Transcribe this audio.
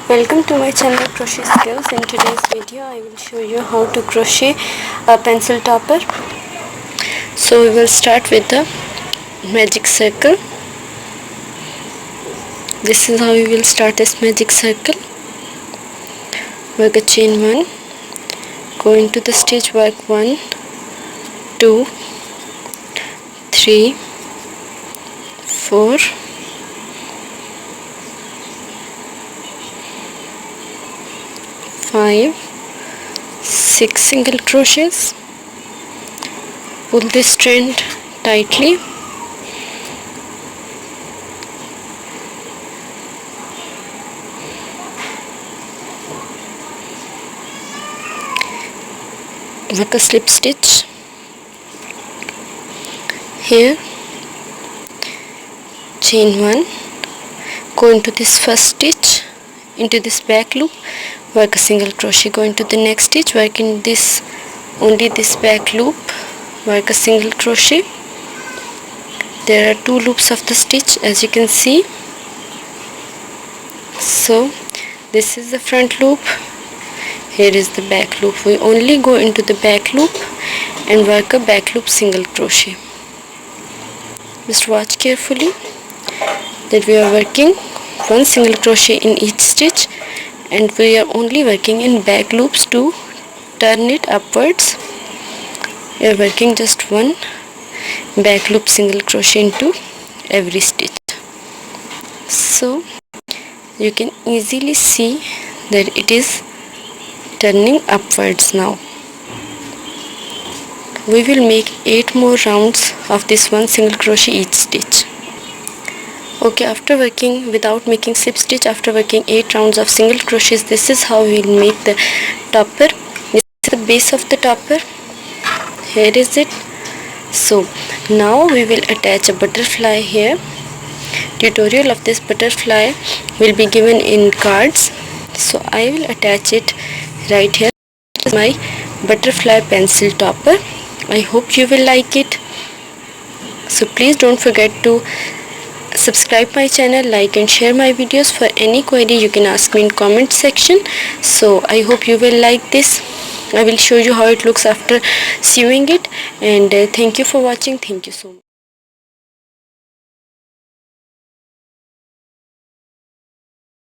Welcome to my channel Crochet Skills. In today's video I will show you how to crochet a pencil topper. So we will start with the magic circle. This is how we will start this magic circle. Work a chain 1, go into the stitch, work 1, 2, 3, 4, 5, 6 single crochets. Pull this strand tightly. Work a slip stitch here, chain 1, go into this first stitch, into this back loop, work a single crochet, go into the next stitch, work in this only this back loop, work a single crochet. There are 2 loops of the stitch, as you can see. So this is the front loop, here is the back loop. We only go into the back loop and work a back loop single crochet. Just watch carefully that we are working 1 single crochet in each stitch, and we are only working in back loops to turn it upwards. We are working just 1 back loop single crochet into every stitch. So you can easily see that it is turning upwards now. We will make 8 more rounds of this 1 single crochet each stitch. Okay, after working without making slip stitch, after working 8 rounds of single crochets, this is how we will make the topper. This is the base of the topper. Here is it. So now we will attach a butterfly here. Tutorial of this butterfly will be given in cards, so I will attach it right here. This is my butterfly pencil topper. I hope you will like it. So please don't forget to subscribe my channel, like and share my videos. For any query you can ask me in comment section. So I hope you will like this. I will show you how it looks after sewing it, and thank you for watching. Thank you so much.